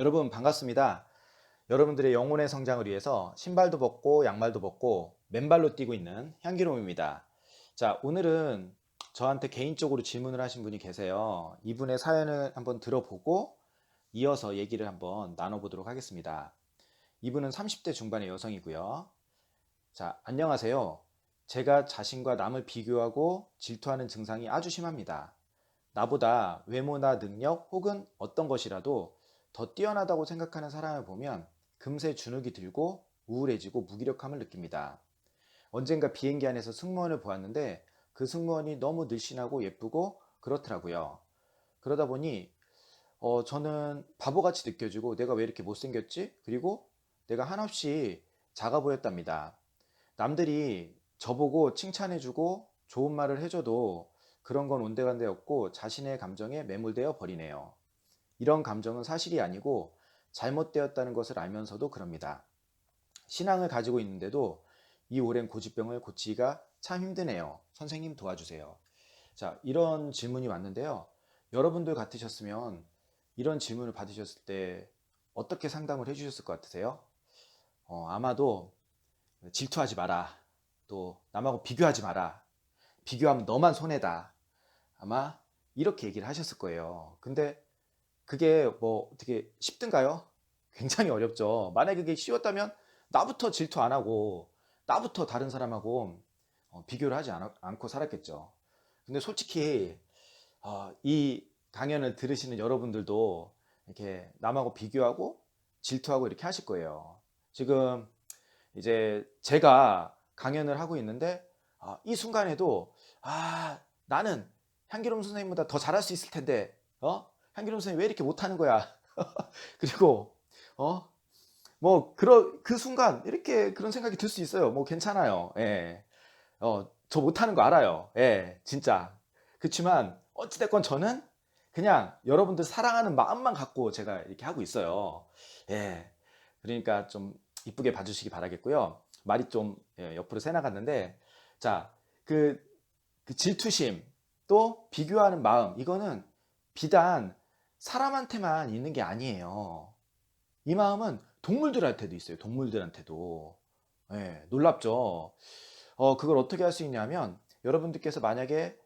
여러분 반갑습니다. 여러분들의 영혼의 성장을 위해서 신발도 벗고 양말도 벗고 맨발로 뛰고 있는 향기로움입니다. 자, 오늘은 저한테 개인적으로 질문을 하신 분이 계세요. 이분의 사연을 한번 들어보고 이어서 얘기를 한번 나눠보도록 하겠습니다. 이분은 30대 중반의 여성이고요. 자, 안녕하세요. 제가 자신과 남을 비교하고 질투하는 증상이 아주 심합니다. 나보다 외모나 능력 혹은 어떤 것이라도 더 뛰어나다고 생각하는 사람을 보면 금세 주눅이 들고 우울해지고 무기력함을 느낍니다. 언젠가 비행기 안에서 승무원을 보았는데 그 승무원이 너무 늘씬하고 예쁘고 그렇더라고요. 그러다 보니 저는 바보같이 느껴지고 내가 왜 이렇게 못생겼지? 그리고 내가 한없이 작아 보였답니다. 남들이 저보고 칭찬해주고 좋은 말을 해줘도 그런 건 온데간데 없고 자신의 감정에 매몰되어 버리네요. 이런 감정은 사실이 아니고 잘못되었다는 것을 알면서도 그럽니다. 신앙을 가지고 있는데도 이 오랜 고집병을 고치기가 참 힘드네요. 선생님 도와주세요. 자, 이런 질문이 왔는데요. 여러분들 같으셨으면 이런 질문을 받으셨을 때 어떻게 상담을 해주셨을 것 같으세요? 아마도 질투하지 마라. 또 남하고 비교하지 마라. 비교하면 너만 손해다. 아마 이렇게 얘기를 하셨을 거예요. 근데 그게 뭐 어떻게 쉽든가요? 굉장히 어렵죠. 만약에 그게 쉬웠다면 나부터 질투 안 하고 나부터 다른 사람하고 비교를 하지 않고 살았겠죠. 근데 솔직히 이 강연을 들으시는 여러분들도 이렇게 남하고 비교하고 질투하고 이렇게 하실 거예요. 지금 이제 제가 강연을 하고 있는데 이 순간에도 나는 향기로운 선생님보다 더 잘할 수 있을 텐데 향기로운 선생님 왜 이렇게 못하는 거야. 그리고 어? 뭐 그 순간 이렇게 그런 생각이 들 수 있어요. 뭐 괜찮아요. 예. 저 못하는 거 알아요. 예, 진짜. 그렇지만 어찌됐건 저는 그냥 여러분들 사랑하는 마음만 갖고 제가 이렇게 하고 있어요. 예. 그러니까 좀 이쁘게 봐주시기 바라겠고요. 말이 좀 옆으로 새 나갔는데, 자, 그, 그 질투심 또 비교하는 마음 이거는 비단 사람한테만 있는 게 아니에요. 이 마음은 동물들한테도 있어요. 동물들한테도. 예, 놀랍죠. 그걸 어떻게 할 수 있냐면 여러분들께서 만약에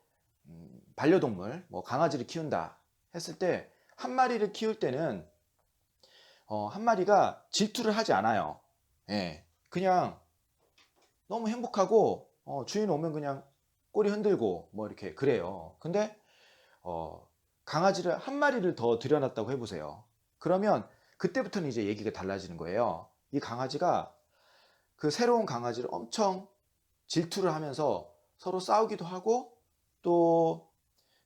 반려동물, 뭐 강아지를 키운다 했을 때 한 마리를 키울 때는 한 마리가 질투를 하지 않아요. 예, 그냥 너무 행복하고 주인 오면 그냥 꼬리 흔들고 뭐 이렇게 그래요. 근데 어, 강아지를 한 마리를 더 들여놨다고 해보세요. 그러면 그때부터는 이제 얘기가 달라지는 거예요. 이 강아지가 그 새로운 강아지를 엄청 질투를 하면서 서로 싸우기도 하고 또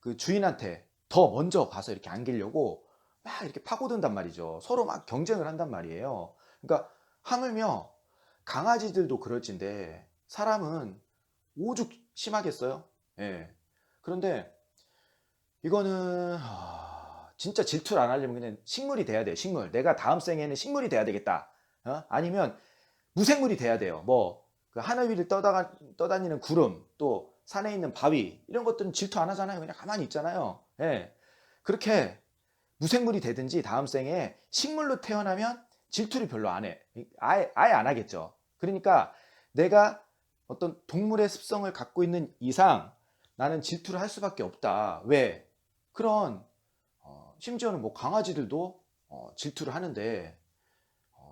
그 주인한테 더 먼저 가서 이렇게 안기려고 막 이렇게 파고든단 말이죠. 서로 막 경쟁을 한단 말이에요. 그러니까 하물며 강아지들도 그럴진데 사람은 오죽 심하겠어요? 예. 그런데 이거는 진짜 질투를 안 하려면 그냥 식물이 돼야 돼요. 식물. 내가 다음 생에는 식물이 돼야 되겠다. 아니면 무생물이 돼야 돼요. 뭐그 하늘 위를 떠다니는 구름, 또 산에 있는 바위 이런 것들은 질투 안 하잖아요. 그냥 가만히 있잖아요. 예. 그렇게 무생물이 되든지 다음 생에 식물로 태어나면 질투를 별로 안 해. 아예 안 하겠죠. 그러니까 내가 어떤 동물의 습성을 갖고 있는 이상 나는 질투를 할 수밖에 없다. 왜? 그런 심지어는 뭐 강아지들도 질투를 하는데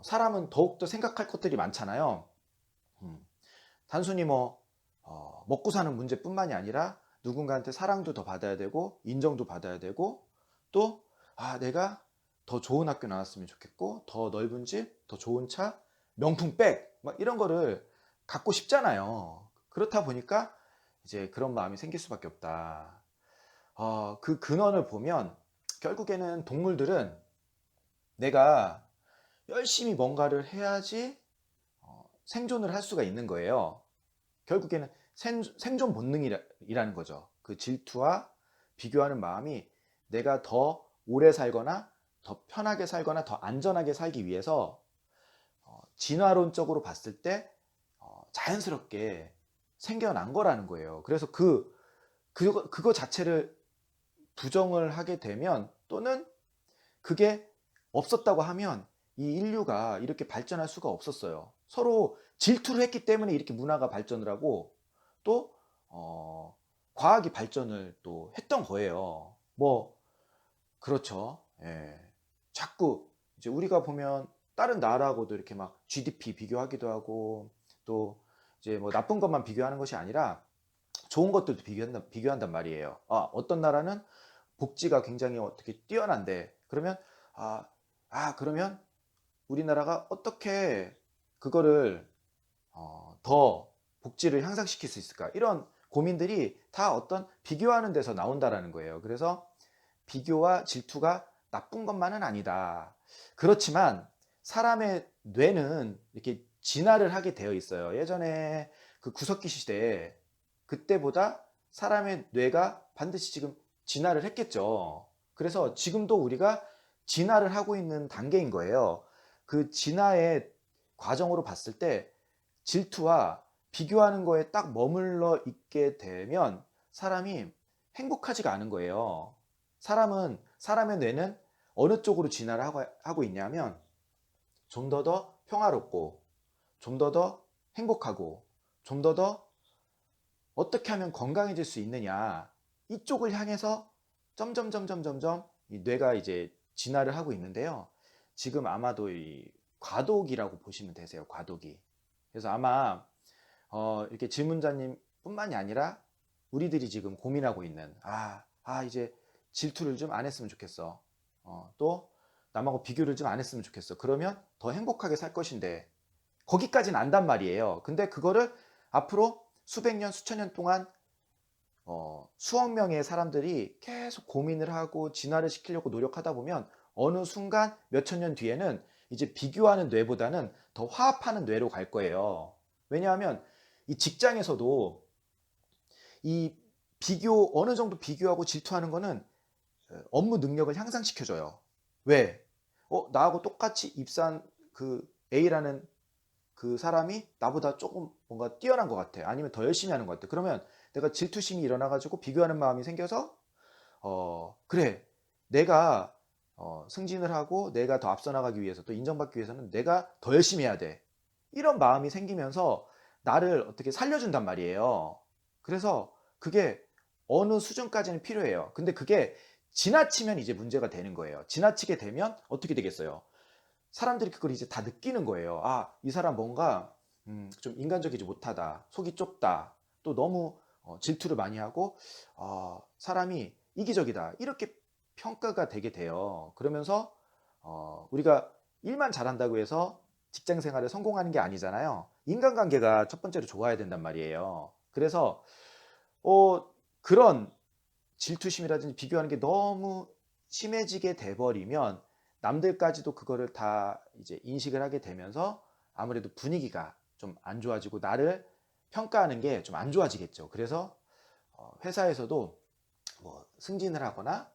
사람은 더욱더 생각할 것들이 많잖아요. 음, 단순히 뭐 먹고 사는 문제뿐만이 아니라 누군가한테 사랑도 더 받아야 되고 인정도 받아야 되고 또 내가 더 좋은 학교 나왔으면 좋겠고 더 넓은 집, 더 좋은 차, 명품 백 막 이런 거를 갖고 싶잖아요. 그렇다 보니까 이제 그런 마음이 생길 수밖에 없다. 그 근원을 보면 결국에는 동물들은 내가 열심히 뭔가를 해야지 생존을 할 수가 있는 거예요. 결국에는 생존 본능이라는 거죠. 그 질투와 비교하는 마음이 내가 더 오래 살거나 더 편하게 살거나 더 안전하게 살기 위해서 진화론적으로 봤을 때 자연스럽게 생겨난 거라는 거예요. 그래서 그거 자체를 부정을 하게 되면 또는 그게 없었다고 하면 이 인류가 이렇게 발전할 수가 없었어요. 서로 질투를 했기 때문에 이렇게 문화가 발전을 하고 또 과학이 발전을 또 했던 거예요. 뭐 그렇죠. 예. 자꾸 이제 우리가 보면 다른 나라하고도 이렇게 막 GDP 비교하기도 하고 또 이제 뭐 나쁜 것만 비교하는 것이 아니라 좋은 것들도 비교한단 말이에요. 어떤 나라는 복지가 굉장히 어떻게 뛰어난데 그러면 그러면 우리나라가 어떻게 그거를 더 복지를 향상시킬 수 있을까? 이런 고민들이 다 어떤 비교하는 데서 나온다라는 거예요. 그래서 비교와 질투가 나쁜 것만은 아니다. 그렇지만 사람의 뇌는 이렇게 진화를 하게 되어 있어요. 예전에 그 구석기 시대에 그때보다 사람의 뇌가 반드시 지금 진화를 했겠죠. 그래서 지금도 우리가 진화를 하고 있는 단계인 거예요. 그 진화의 과정으로 봤을 때 질투와 비교하는 거에 딱 머물러 있게 되면 사람이 행복하지가 않은 거예요. 사람의 뇌는 어느 쪽으로 진화를 하고 있냐면 좀 더 평화롭고 좀 더 행복하고 좀 더 어떻게 하면 건강해질 수 있느냐 이쪽을 향해서 점점점점점점 이 뇌가 이제 진화를 하고 있는데요. 지금 아마도 이 과도기라고 보시면 되세요. 과도기. 그래서 아마 이렇게 질문자님 뿐만이 아니라 우리들이 지금 고민하고 있는 이제 질투를 좀 안 했으면 좋겠어. 또 남하고 비교를 좀 안 했으면 좋겠어. 그러면 더 행복하게 살 것인데 거기까지는 안단 말이에요. 근데 그거를 앞으로 수백 년, 수천 년 동안 수억 명의 사람들이 계속 고민을 하고 진화를 시키려고 노력하다 보면 어느 순간 몇천 년 뒤에는 이제 비교하는 뇌보다는 더 화합하는 뇌로 갈 거예요. 왜냐하면 이 직장에서도 이 어느 정도 비교하고 질투하는 거는 업무 능력을 향상시켜줘요. 왜? 나하고 똑같이 입사한 그 A라는 그 사람이 나보다 조금 뭔가 뛰어난 것 같아. 아니면 더 열심히 하는 것 같아. 그러면 내가 질투심이 일어나가지고 비교하는 마음이 생겨서 그래, 내가 승진을 하고 내가 더 앞서 나가기 위해서 또 인정받기 위해서는 내가 더 열심히 해야 돼. 이런 마음이 생기면서 나를 어떻게 살려준단 말이에요. 그래서 그게 어느 수준까지는 필요해요. 근데 그게 지나치면 이제 문제가 되는 거예요. 지나치게 되면 어떻게 되겠어요? 사람들이 그걸 이제 다 느끼는 거예요. 이 사람 뭔가 좀 인간적이지 못하다. 속이 좁다. 또 너무 질투를 많이 하고 사람이 이기적이다. 이렇게 평가가 되게 돼요. 그러면서 우리가 일만 잘한다고 해서 직장 생활에 성공하는 게 아니잖아요. 인간관계가 첫 번째로 좋아야 된단 말이에요. 그래서 그런 질투심이라든지 비교하는 게 너무 심해지게 돼버리면 남들까지도 그거를 다 이제 인식을 하게 되면서 아무래도 분위기가 좀 안 좋아지고 나를 평가하는 게 좀 안 좋아지겠죠. 그래서 회사에서도 뭐 승진을 하거나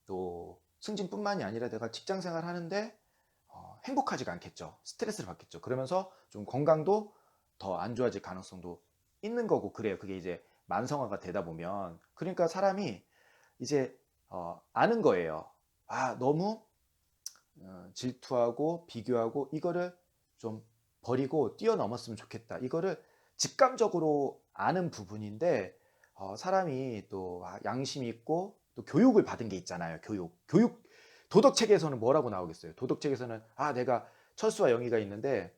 또 승진뿐만이 아니라 내가 직장 생활 하는데 행복하지가 않겠죠. 스트레스를 받겠죠. 그러면서 좀 건강도 더 안 좋아질 가능성도 있는 거고 그래요. 그게 이제 만성화가 되다 보면 그러니까 사람이 이제 아는 거예요. 너무 질투하고 비교하고 이거를 좀 버리고 뛰어넘었으면 좋겠다. 이거를 직감적으로 아는 부분인데 사람이 또 양심이 있고 또 교육을 받은 게 있잖아요. 교육 도덕책에서는 뭐라고 나오겠어요? 도덕책에서는 내가 철수와 영희가 있는데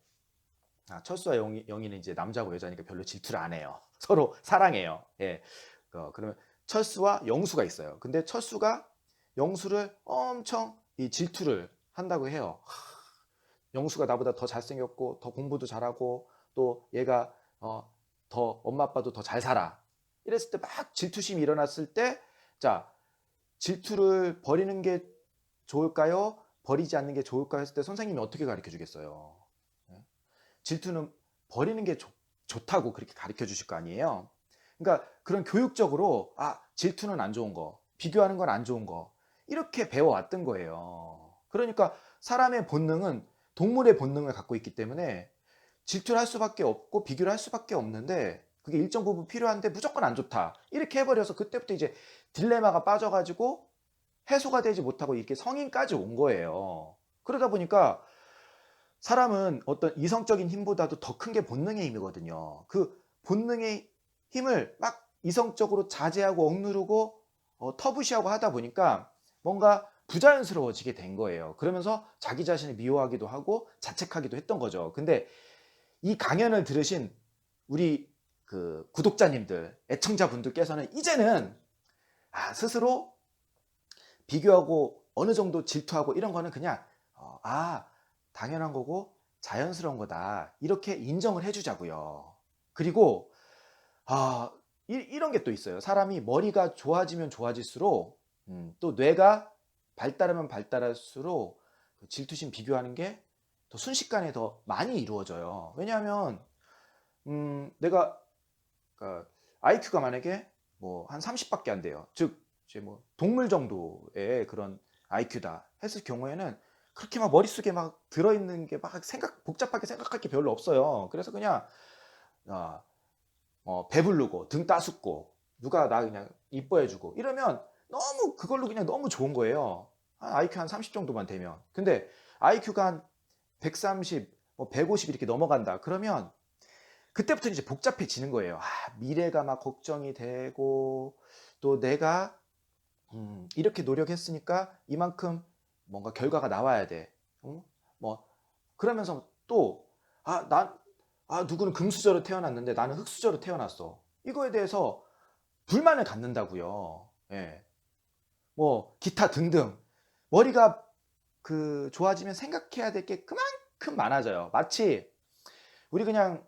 철수와 영희는 이제 남자고 여자니까 별로 질투를 안 해요. 서로 사랑해요. 예. 그러면 철수와 영수가 있어요. 근데 철수가 영수를 엄청 이 질투를 한다고 해요. 영수가 나보다 더 잘생겼고 더 공부도 잘하고 또 얘가 더 엄마 아빠도 더 잘 살아. 이랬을 때 막 질투심이 일어났을 때 자, 질투를 버리는 게 좋을까요? 버리지 않는 게 좋을까요? 했을 때 선생님이 어떻게 가르쳐 주겠어요? 질투는 버리는 게 좋다고 그렇게 가르쳐 주실 거 아니에요? 그러니까 그런 교육적으로 질투는 안 좋은 거, 비교하는 건 안 좋은 거 이렇게 배워왔던 거예요. 그러니까 사람의 본능은 동물의 본능을 갖고 있기 때문에 질투를 할 수밖에 없고 비교를 할 수밖에 없는데 그게 일정 부분 필요한데 무조건 안 좋다. 이렇게 해버려서 그때부터 이제 딜레마가 빠져가지고 해소가 되지 못하고 이렇게 성인까지 온 거예요. 그러다 보니까 사람은 어떤 이성적인 힘보다도 더 큰 게 본능의 힘이거든요. 그 본능의 힘을 막 이성적으로 자제하고 억누르고 터부시하고 하다 보니까 뭔가 부자연스러워지게 된 거예요. 그러면서 자기 자신을 미워하기도 하고 자책하기도 했던 거죠. 근데 이 강연을 들으신 우리 그 구독자님들, 애청자분들께서는 이제는 스스로 비교하고 어느 정도 질투하고 이런 거는 그냥 당연한 거고 자연스러운 거다, 이렇게 인정을 해주자고요. 그리고 이런 게 또 있어요. 사람이 머리가 좋아지면 좋아질수록 또 뇌가 발달하면 발달할수록 그 질투심 비교하는 게 더 순식간에 더 많이 이루어져요. 왜냐하면 내가 그러니까 IQ가 만약에 뭐 한 30밖에 안 돼요. 즉 이제 뭐 동물 정도의 그런 IQ다 했을 경우에는 그렇게 막 머릿속에 막 들어있는 게 막 복잡하게 생각할 게 별로 없어요. 그래서 그냥 배부르고 등 따숩고 누가 나 그냥 이뻐해주고 이러면 너무 그걸로 그냥 너무 좋은 거예요. IQ 한 30 정도만 되면. 근데 IQ가 한 130, 뭐 150 이렇게 넘어간다. 그러면 그때부터 이제 복잡해지는 거예요. 미래가 막 걱정이 되고 또 내가 이렇게 노력했으니까 이만큼 뭔가 결과가 나와야 돼. 뭐 그러면서 또 누구는 금수저로 태어났는데 나는 흙수저로 태어났어. 이거에 대해서 불만을 갖는다고요. 예. 뭐 기타 등등. 머리가 좋아지면 생각해야 될 게 그만큼 많아져요. 마치 우리 그냥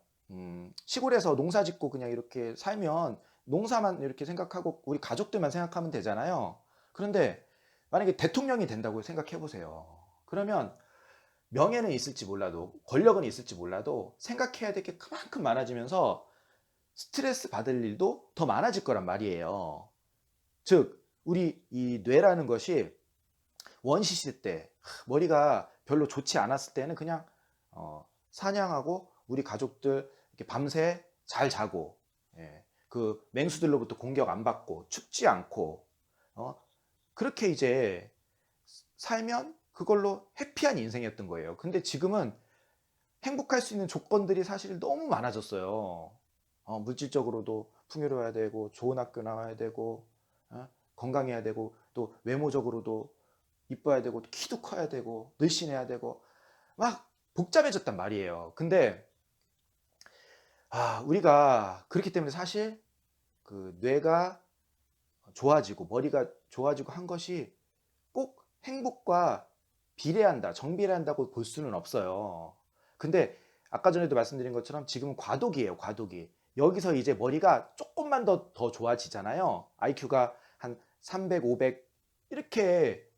시골에서 농사 짓고 그냥 이렇게 살면 농사만 이렇게 생각하고 우리 가족들만 생각하면 되잖아요. 그런데 만약에 대통령이 된다고 생각해 보세요. 그러면 명예는 있을지 몰라도 권력은 있을지 몰라도 생각해야 될 게 그만큼 많아지면서 스트레스 받을 일도 더 많아질 거란 말이에요. 즉 우리 이 뇌라는 것이 원시 시대 때 머리가 별로 좋지 않았을 때는 그냥 사냥하고 우리 가족들 이렇게 밤새 잘 자고, 그 맹수들로부터 공격 안 받고 춥지 않고 그렇게 이제 살면 그걸로 해피한 인생이었던 거예요. 근데 지금은 행복할 수 있는 조건들이 사실 너무 많아졌어요. 물질적으로도 풍요로워야 되고 좋은 학교 나와야 되고 건강해야 되고 또 외모적으로도 이뻐야 되고 키도 커야 되고 늘씬해야 되고 막 복잡해졌단 말이에요. 근데 우리가 그렇기 때문에 사실 그 뇌가 좋아지고 머리가 좋아지고 한 것이 꼭 행복과 비례한다, 정비례한다고 볼 수는 없어요. 근데 아까 전에도 말씀드린 것처럼 지금은 과도기예요, 과도기. 여기서 이제 머리가 조금만 더 좋아지잖아요. IQ가 한 300, 500 이렇게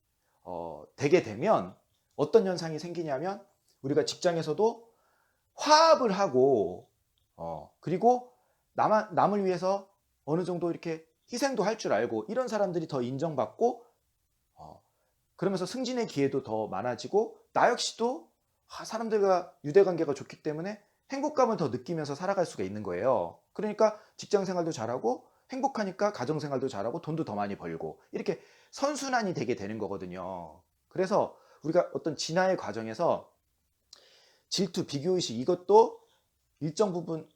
되게 되면 어떤 현상이 생기냐면 우리가 직장에서도 화합을 하고 그리고 남을 위해서 어느 정도 이렇게 희생도 할 줄 알고 이런 사람들이 더 인정받고 그러면서 승진의 기회도 더 많아지고 나 역시도 사람들과 유대관계가 좋기 때문에 행복감을 더 느끼면서 살아갈 수가 있는 거예요. 그러니까 직장생활도 잘하고 행복하니까 가정생활도 잘하고 돈도 더 많이 벌고 이렇게 선순환이 되게 되는 거거든요. 그래서 우리가 어떤 진화의 과정에서 질투, 비교의식 이것도 일정 부분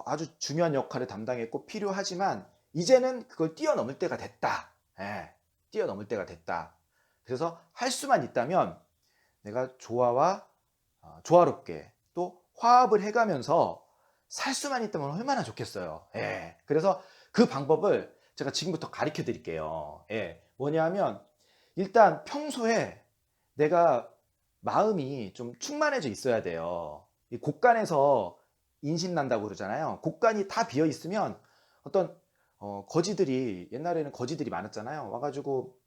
아주 중요한 역할을 담당했고 필요하지만 이제는 그걸 뛰어넘을 때가 됐다. 뛰어넘을 때가 됐다. 그래서 할 수만 있다면 내가 조화롭게 또 화합을 해가면서 살 수만 있다면 얼마나 좋겠어요. 그래서 그 방법을 제가 지금부터 가르쳐 드릴게요. 뭐냐면 일단 평소에 내가 마음이 좀 충만해져 있어야 돼요. 이 곳간에서 인신난다고 그러잖아요. 곳간이 다 비어 있으면 어떤 거지들이 옛날에는 거지들이 많았잖아요. 와가지고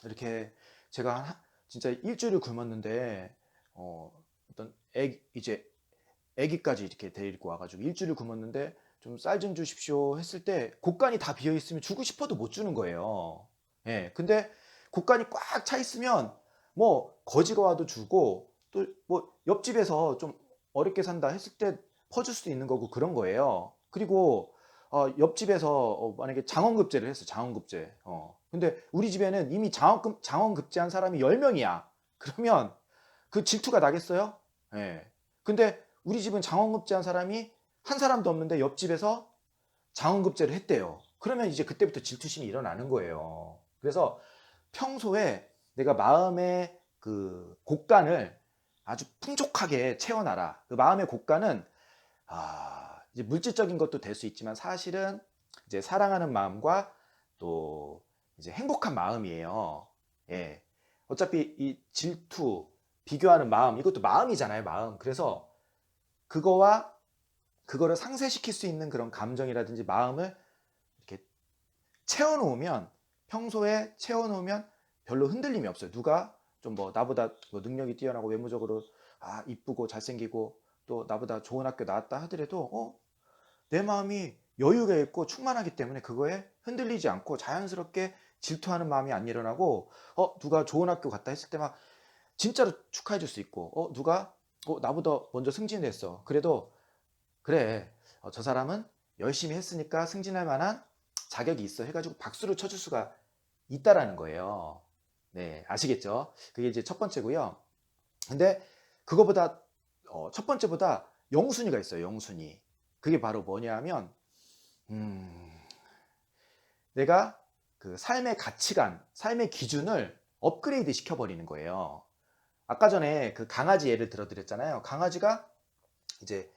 이렇게 제가 진짜 일주일을 굶었는데 어떤 애기까지 이렇게 데리고 와가지고 일주일을 굶었는데 좀 쌀 좀 주십시오 했을 때 곳간이 다 비어 있으면 주고 싶어도 못 주는 거예요. 근데 곳간이 꽉 차 있으면 뭐 거지가 와도 주고 또 뭐 옆집에서 좀 어렵게 산다 했을 때 퍼줄 수도 있는 거고 그런 거예요. 그리고 옆집에서 만약에 장원급제를 했어, 장원급제. 근데 우리 집에는 이미 장원급제한 사람이 10명이야. 그러면 그 질투가 나겠어요? 예. 근데 우리 집은 장원급제한 사람이 한 사람도 없는데 옆집에서 장원급제를 했대요. 그러면 이제 그때부터 질투심이 일어나는 거예요. 그래서 평소에 내가 마음의 그 곳간을 아주 풍족하게 채워놔라. 그 마음의 곳간은 이제 물질적인 것도 될 수 있지만 사실은 이제 사랑하는 마음과 또 이제 행복한 마음이에요. 예. 어차피 이 질투, 비교하는 마음, 이것도 마음이잖아요, 마음. 그래서 그거를 상쇄시킬 수 있는 그런 감정이라든지 마음을 이렇게 채워놓으면, 평소에 채워놓으면 별로 흔들림이 없어요. 누가 좀 뭐 나보다 뭐 능력이 뛰어나고 외모적으로 이쁘고 잘생기고 또 나보다 좋은 학교 나왔다 하더라도 내 마음이 여유가 있고 충만하기 때문에 그거에 흔들리지 않고 자연스럽게 질투하는 마음이 안 일어나고, 누가 좋은 학교 갔다 했을 때 막 진짜로 축하해 줄 수 있고, 누가 나보다 먼저 승진했어. 그래도 그래, 저 사람은 열심히 했으니까 승진할 만한 자격이 있어 해가지고 박수를 쳐줄 수가 있다라는 거예요. 네, 아시겠죠? 그게 이제 첫 번째고요. 근데 그거보다 첫 번째보다 영순위가 있어요. 영순위. 그게 바로 뭐냐면 내가 그 삶의 가치관, 삶의 기준을 업그레이드 시켜버리는 거예요. 아까 전에 그 강아지 예를 들어드렸잖아요. 강아지가 이제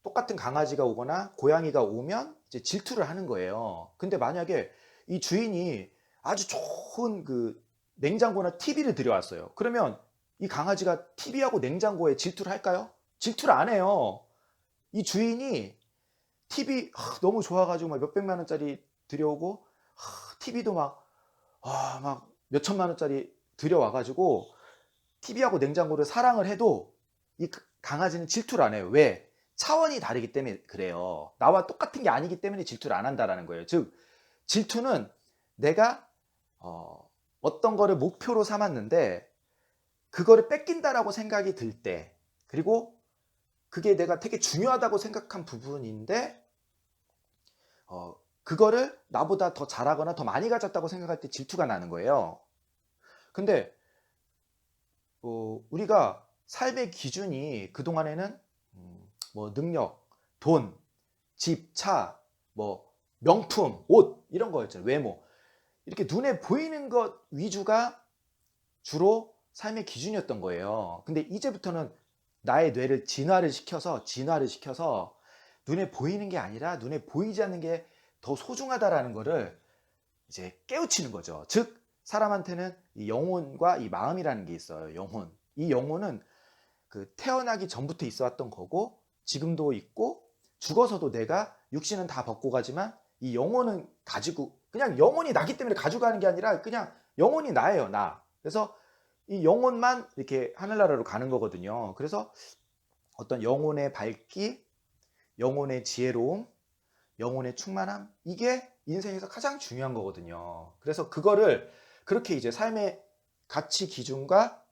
똑같은 강아지가 오거나 고양이가 오면 이제 질투를 하는 거예요. 근데 만약에 이 주인이 아주 좋은 그 냉장고나 TV를 들여왔어요. 그러면 이 강아지가 TV하고 냉장고에 질투를 할까요? 질투를 안 해요. 이 주인이 TV 너무 좋아가지고 막 몇백만 원짜리 들여오고, TV도 막 몇천만 원짜리 들여와가지고 TV하고 냉장고를 사랑을 해도 이 강아지는 질투를 안 해요. 왜? 차원이 다르기 때문에 그래요. 나와 똑같은 게 아니기 때문에 질투를 안 한다라는 거예요. 즉 질투는 내가 어떤 거를 목표로 삼았는데 그거를 뺏긴다라고 생각이 들 때, 그리고 그게 내가 되게 중요하다고 생각한 부분인데 그거를 나보다 더 잘하거나 더 많이 가졌다고 생각할 때 질투가 나는 거예요. 근데 우리가 삶의 기준이 그동안에는 뭐 능력, 돈, 집, 차, 뭐 명품, 옷 이런 거였잖아요. 외모. 이렇게 눈에 보이는 것 위주가 주로 삶의 기준이었던 거예요. 근데 이제부터는 나의 뇌를 진화를 시켜서 눈에 보이는 게 아니라 눈에 보이지 않는 게 더 소중하다라는 거를 이제 깨우치는 거죠. 즉 사람한테는 이 영혼과 이 마음이라는 게 있어요. 영혼. 이 영혼은 그 태어나기 전부터 있어 왔던 거고 지금도 있고, 죽어서도 내가 육신은 다 벗고 가지만 이 영혼은 가지고, 그냥 영혼이 나기 때문에 가지고 가는 게 아니라 그냥 영혼이 나예요, 나. 그래서 이 영혼만 이렇게 하늘나라로 가는 거거든요. 그래서 어떤 영혼의 밝기, 영혼의 지혜로움, 영혼의 충만함, 이게 인생에서 가장 중요한 거거든요. 그래서 그거를 그렇게 이제 삶의 가치 기준과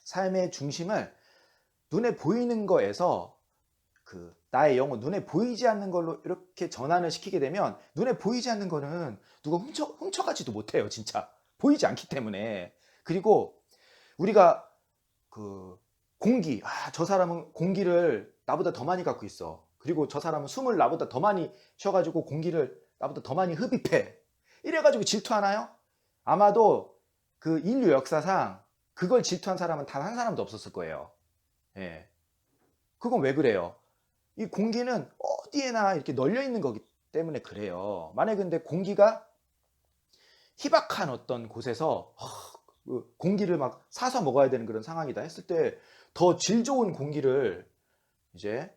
삶의 중심을 눈에 보이는 거에서 그 나의 영혼, 눈에 보이지 않는 걸로 이렇게 전환을 시키게 되면, 눈에 보이지 않는 거는 누가 훔쳐가지도 못해요. 진짜 보이지 않기 때문에. 그리고 우리가 그 공기, 저 사람은 공기를 나보다 더 많이 갖고 있어. 그리고 저 사람은 숨을 나보다 더 많이 쉬어가지고 공기를 나보다 더 많이 흡입해. 이래가지고 질투하나요? 아마도 그 인류 역사상 그걸 질투한 사람은 단 한 사람도 없었을 거예요. 예. 그건 왜 그래요? 이 공기는 어디에나 이렇게 널려 있는 거기 때문에 그래요. 만약에 근데 공기가 희박한 어떤 곳에서 공기를 막 사서 먹어야 되는 그런 상황이다 했을 때 더 질 좋은 공기를 이제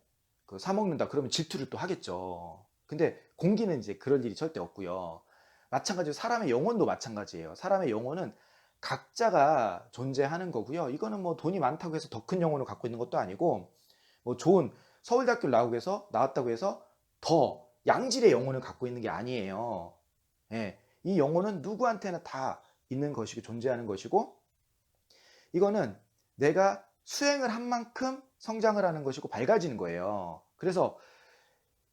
사 먹는다 그러면 질투를 또 하겠죠. 근데 공기는 이제 그럴 일이 절대 없고요. 마찬가지로 사람의 영혼도 마찬가지예요. 사람의 영혼은 각자가 존재하는 거고요. 이거는 뭐 돈이 많다고 해서 더 큰 영혼을 갖고 있는 것도 아니고, 뭐 좋은 서울대학교를 나왔다고 해서 더 양질의 영혼을 갖고 있는 게 아니에요. 예, 이 영혼은 누구한테나 다 있는 것이고 존재하는 것이고, 이거는 내가 수행을 한 만큼 성장을 하는 것이고 밝아지는 거예요. 그래서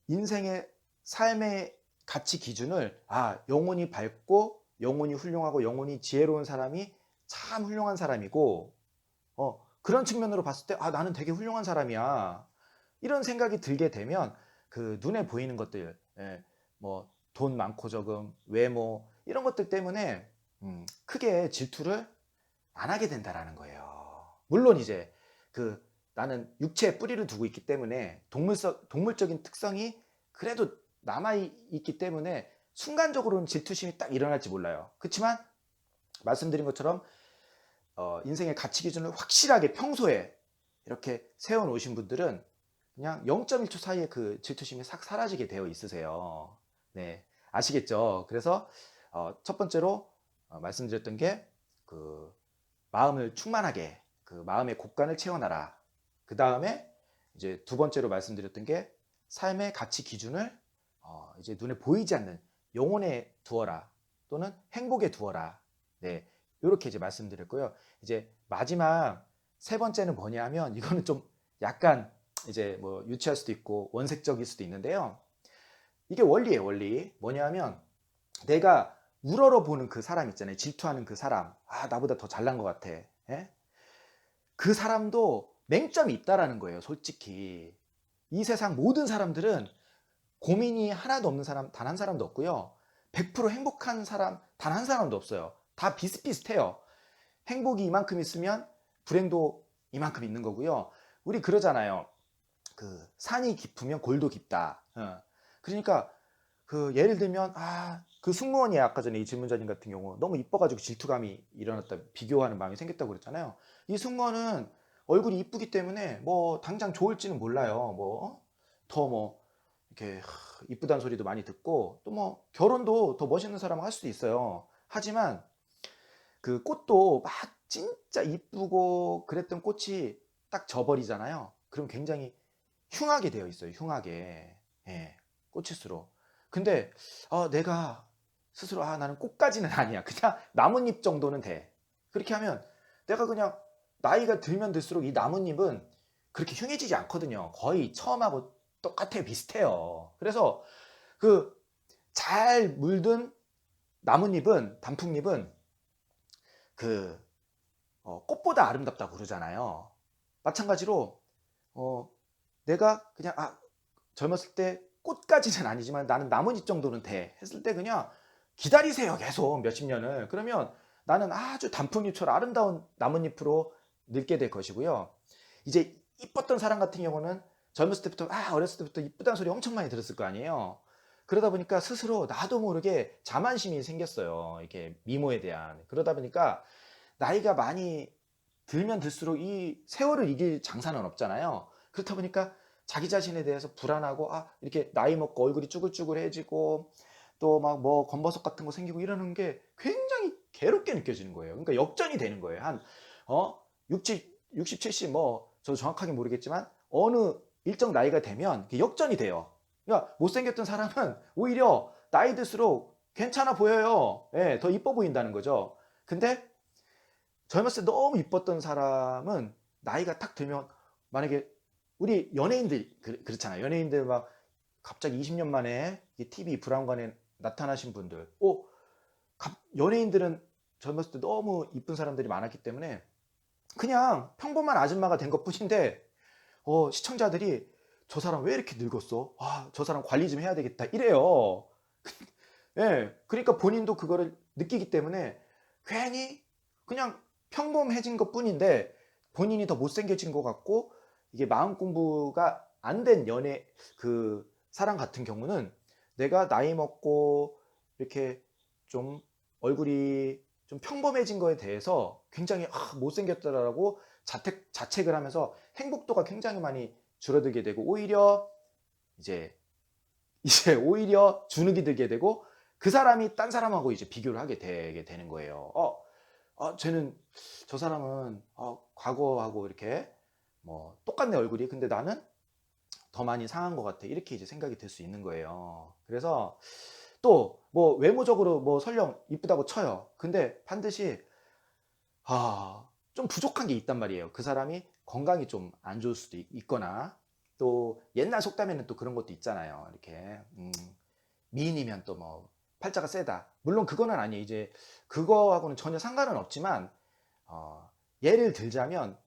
인생의 삶의 가치 기준을 영혼이 밝고 영혼이 훌륭하고 영혼이 지혜로운 사람이 참 훌륭한 사람이고, 그런 측면으로 봤을 때, 아, 나는 되게 훌륭한 사람이야. 이런 생각이 들게 되면 그 눈에 보이는 것들, 예, 뭐 돈 많고 적음, 외모 이런 것들 때문에 크게 질투를 안 하게 된다라는 거예요. 물론 이제 그 나는 육체에 뿌리를 두고 있기 때문에 동물적인 특성이 그래도 남아 있기 때문에 순간적으로는 질투심이 딱 일어날지 몰라요. 그렇지만 말씀드린 것처럼 인생의 가치 기준을 확실하게 평소에 이렇게 세워놓으신 분들은 그냥 0.1초 사이에 그 질투심이 싹 사라지게 되어 있으세요. 네, 아시겠죠? 그래서 첫 번째로 말씀드렸던 게 그 마음을 충만하게 그 마음의 곳간을 채워놔라. 그 다음에 이제 두 번째로 말씀드렸던 게 삶의 가치 기준을 이제 눈에 보이지 않는 영혼에 두어라 또는 행복에 두어라. 네, 이렇게 이제 말씀드렸고요. 이제 마지막 세 번째는 뭐냐 하면 이거는 좀 약간 이제 뭐 유치할 수도 있고 원색적일 수도 있는데요. 이게 원리예요, 원리. 뭐냐 하면 내가 우러러 보는 그 사람 있잖아요. 질투하는 그 사람. 아, 나보다 더 잘난 것 같아. 예? 그 사람도 맹점이 있다라는 거예요, 솔직히. 이 세상 모든 사람들은 고민이 하나도 없는 사람 단 한 사람도 없고요. 100% 행복한 사람 단 한 사람도 없어요. 다 비슷비슷해요. 행복이 이만큼 있으면 불행도 이만큼 있는 거고요. 우리 그러잖아요. 그 산이 깊으면 골도 깊다. 그러니까 그 예를 들면 그 승무원이 아까 전에 이 질문자님 같은 경우 너무 이뻐가지고 질투감이 일어났다, 비교하는 마음이 생겼다고 그랬잖아요. 이 승무원은 얼굴이 이쁘기 때문에 뭐 당장 좋을지는 몰라요. 뭐 더 뭐 이렇게 이쁘다는 소리도 많이 듣고 또 뭐 결혼도 더 멋있는 사람을 할 수도 있어요. 하지만 그 꽃도 막 진짜 이쁘고 그랬던 꽃이 딱 져버리잖아요. 그럼 굉장히 흉하게 되어 있어요. 흉하게. 예, 꽃일수록. 근데 내가 스스로 나는 꽃까지는 아니야. 그냥 나뭇잎 정도는 돼. 그렇게 하면 내가 그냥 나이가 들면 들수록 이 나뭇잎은 그렇게 흉해지지 않거든요. 거의 처음하고 똑같아요. 비슷해요. 그래서 그 잘 물든 나뭇잎은 단풍잎은 그 꽃보다 아름답다고 그러잖아요. 마찬가지로 어, 내가 그냥 젊었을 때 꽃까지는 아니지만 나는 나뭇잎 정도는 돼 했을 때 그냥 기다리세요. 계속 몇십 년을. 그러면 나는 아주 단풍잎처럼 아름다운 나뭇잎으로 늙게 될 것이고요. 이제 이뻤던 사람 같은 경우는 젊었을 때부터 어렸을 때부터 이쁘다는 소리 엄청 많이 들었을 거 아니에요. 그러다 보니까 스스로 나도 모르게 자만심이 생겼어요. 이렇게 미모에 대한. 그러다 보니까 나이가 많이 들면 들수록 이 세월을 이길 장사는 없잖아요. 그렇다 보니까 자기 자신에 대해서 불안하고 이렇게 나이 먹고 얼굴이 쭈글쭈글해지고 또 막 뭐 검버섯 같은 거 생기고 이러는 게 굉장히 괴롭게 느껴지는 거예요. 그러니까 역전이 되는 거예요. 한 60, 70 뭐 저 정확하게 모르겠지만 어느 일정 나이가 되면 역전이 돼요. 그러니까 못생겼던 사람은 오히려 나이 들수록 괜찮아 보여요. 예, 더 이뻐 보인다는 거죠. 근데 젊었을 때 너무 이뻤던 사람은 나이가 딱 들면 만약에 우리 연예인들 그렇잖아요. 연예인들 막 갑자기 20년 만에 TV 브라운관에 나타나신 분들. 연예인들은 젊었을 때 너무 이쁜 사람들이 많았기 때문에 그냥 평범한 아줌마가 된 것뿐인데 시청자들이 저 사람 왜 이렇게 늙었어? 저 사람 관리 좀 해야 되겠다 이래요. 예, 그러니까 본인도 그거를 느끼기 때문에 괜히 그냥 평범해진 것 뿐인데 본인이 더 못생겨진 것 같고 이게 마음 공부가 안 된 그 사람 같은 경우는 내가 나이 먹고 이렇게 좀 얼굴이 좀 평범해진 거에 대해서 굉장히 못생겼다라고 자책을 하면서 행복도가 굉장히 많이 줄어들게 되고 이제 오히려 주눅이 들게 되고 그 사람이 딴 사람하고 이제 비교를 하게 되게 되는 거예요. 저 사람은 과거하고 이렇게 뭐 똑같네 얼굴이. 근데 나는 더 많이 상한 것 같아. 이렇게 이제 생각이 들 수 있는 거예요. 그래서 또 뭐 외모적으로 뭐 설령 이쁘다고 쳐요. 근데 반드시 좀 부족한 게 있단 말이에요. 그 사람이 건강이 좀 안 좋을 수도 있거나 또 옛날 속담에는 또 그런 것도 있잖아요. 이렇게 미인이면 또 뭐 팔자가 세다. 물론 그거는 아니에요. 이제 그거하고는 전혀 상관은 없지만 예를 들자면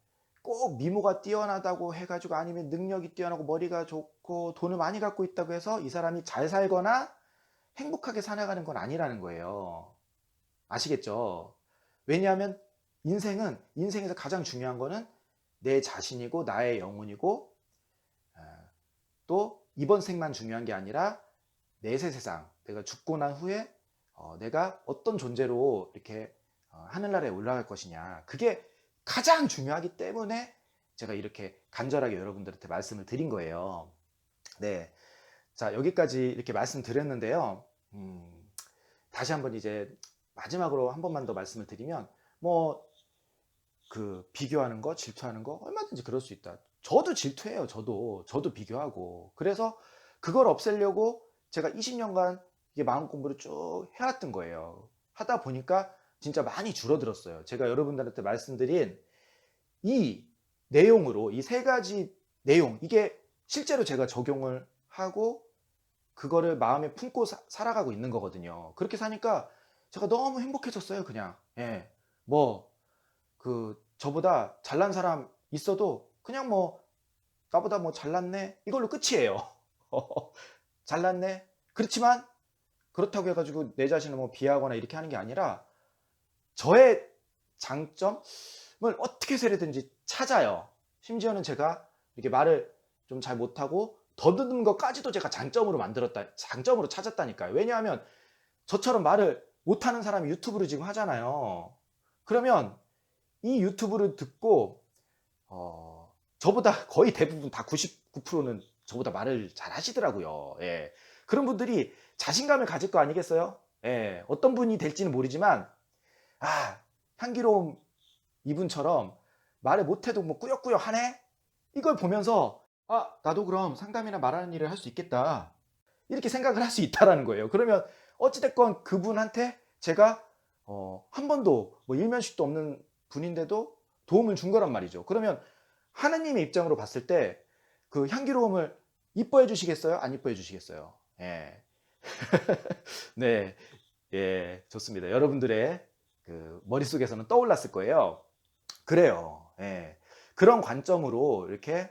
꼭 미모가 뛰어나다고 해가지고 아니면 능력이 뛰어나고 머리가 좋고 돈을 많이 갖고 있다고 해서 이 사람이 잘 살거나 행복하게 살아가는 건 아니라는 거예요. 아시겠죠? 왜냐하면 인생에서 가장 중요한 거는 내 자신이고 나의 영혼이고, 또 이번 생만 중요한 게 아니라 내세 세상, 내가 죽고 난 후에 내가 어떤 존재로 이렇게 하늘나라에 올라갈 것이냐, 그게 가장 중요하기 때문에 제가 이렇게 간절하게 여러분들한테 말씀을 드린 거예요. 네, 자, 여기까지 이렇게 말씀드렸는데요. 다시 한번 이제 마지막으로 한 번만 더 말씀을 드리면, 뭐 그 비교하는 거, 질투하는 거 얼마든지 그럴 수 있다. 저도 질투해요. 저도 비교하고. 그래서 그걸 없애려고 제가 20년간 이게 마음 공부를 쭉 해왔던 거예요. 하다 보니까 진짜 많이 줄어들었어요. 제가 여러분들한테 말씀드린 이 내용으로, 이 세 가지 내용, 이게 실제로 제가 적용을 하고 그거를 마음에 품고 살아가고 있는 거거든요. 그렇게 사니까 제가 너무 행복해졌어요. 그냥. 예. 뭐 저보다 잘난 사람 있어도 그냥 뭐 나보다 뭐 잘났네 이걸로 끝이에요. 잘났네. 그렇지만 그렇다고 해가지고 내 자신을 뭐 비하하거나 이렇게 하는 게 아니라 저의 장점을 어떻게 해서든지 찾아요. 심지어는 제가 이렇게 말을 좀 잘 못하고 더듬는 것까지도 제가 장점으로 찾았다니까요. 왜냐하면 저처럼 말을 못하는 사람이 유튜브를 지금 하잖아요. 그러면 이 유튜브를 듣고 저보다 거의 대부분 다 99%는 저보다 말을 잘 하시더라고요. 예. 그런 분들이 자신감을 가질 거 아니겠어요? 예. 어떤 분이 될지는 모르지만, 향기로운 이분처럼 말을 못해도 뭐 꾸역꾸역 하네? 이걸 보면서 나도 그럼 상담이나 말하는 일을 할 수 있겠다, 이렇게 생각을 할 수 있다라는 거예요. 그러면 어찌됐건 그분한테 제가 한 번도 뭐 일면식도 없는 분인데도 도움을 준 거란 말이죠. 그러면 하느님의 입장으로 봤을 때 그 향기로움을 이뻐해 주시겠어요? 안 이뻐해 주시겠어요? 예. 네. 예, 좋습니다. 여러분들의 그 머릿속에서는 떠올랐을 거예요. 그래요. 예. 그런 관점으로 이렇게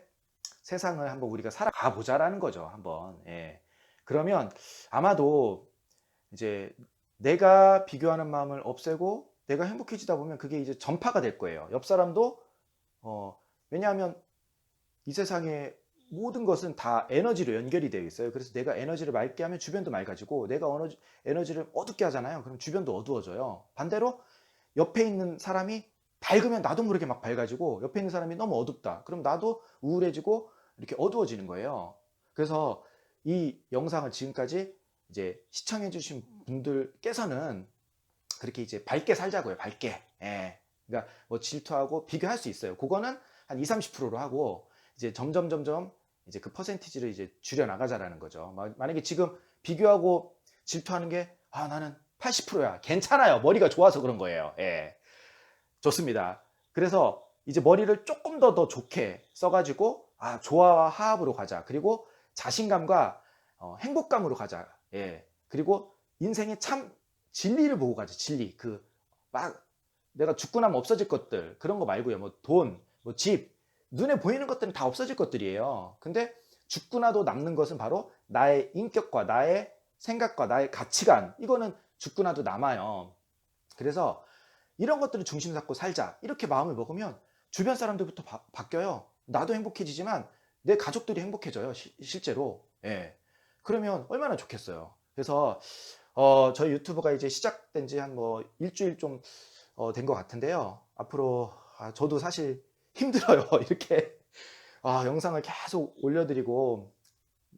세상을 한번 우리가 살아가 보자라는 거죠. 한번. 예. 그러면 아마도 이제 내가 비교하는 마음을 없애고 내가 행복해지다 보면 그게 이제 전파가 될 거예요. 옆 사람도 왜냐하면 이 세상의 모든 것은 다 에너지로 연결이 되어 있어요. 그래서 내가 에너지를 맑게 하면 주변도 맑아지고, 내가 에너지를 어둡게 하잖아요. 그럼 주변도 어두워져요. 반대로 옆에 있는 사람이 밝으면 나도 모르게 막 밝아지고, 옆에 있는 사람이 너무 어둡다, 그럼 나도 우울해지고 이렇게 어두워지는 거예요. 그래서 이 영상을 지금까지 이제 시청해 주신 분들께서는 그렇게 이제 밝게 살자고요. 밝게. 예. 그러니까 뭐 질투하고 비교할 수 있어요. 그거는 한 20-30%로 하고, 이제 점점 이제 그 퍼센티지를 이제 줄여 나가자라는 거죠. 만약에 지금 비교하고 질투하는 게 나는 80%야. 괜찮아요. 머리가 좋아서 그런 거예요. 예. 좋습니다. 그래서 이제 머리를 조금 더 좋게 써가지고 조화와 하합으로 가자. 그리고 자신감과 행복감으로 가자. 예. 그리고 인생의 참 진리를 보고 가자. 진리. 내가 죽고 나면 없어질 것들, 그런 거 말고요. 뭐 돈, 뭐 집, 눈에 보이는 것들은 다 없어질 것들이에요. 근데 죽고 나도 남는 것은 바로 나의 인격과 나의 생각과 나의 가치관, 이거는 죽고 나도 남아요. 그래서 이런 것들을 중심 잡고 살자, 이렇게 마음을 먹으면 주변 사람들부터 바뀌어요. 나도 행복해지지만 내 가족들이 행복해져요. 실제로. 예. 그러면 얼마나 좋겠어요. 그래서 저희 유튜브가 이제 시작된 지 한 뭐 일주일 좀 된 것 같은데요. 앞으로 저도 사실 힘들어요. 이렇게 영상을 계속 올려드리고,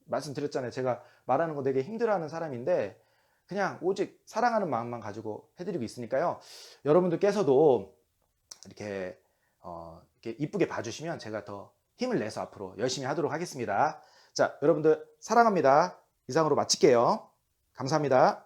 말씀드렸잖아요. 제가 말하는 거 되게 힘들어하는 사람인데 그냥 오직 사랑하는 마음만 가지고 해드리고 있으니까요. 여러분들께서도 이렇게 이쁘게 봐주시면 제가 더 힘을 내서 앞으로 열심히 하도록 하겠습니다. 자, 여러분들 사랑합니다. 이상으로 마칠게요. 감사합니다.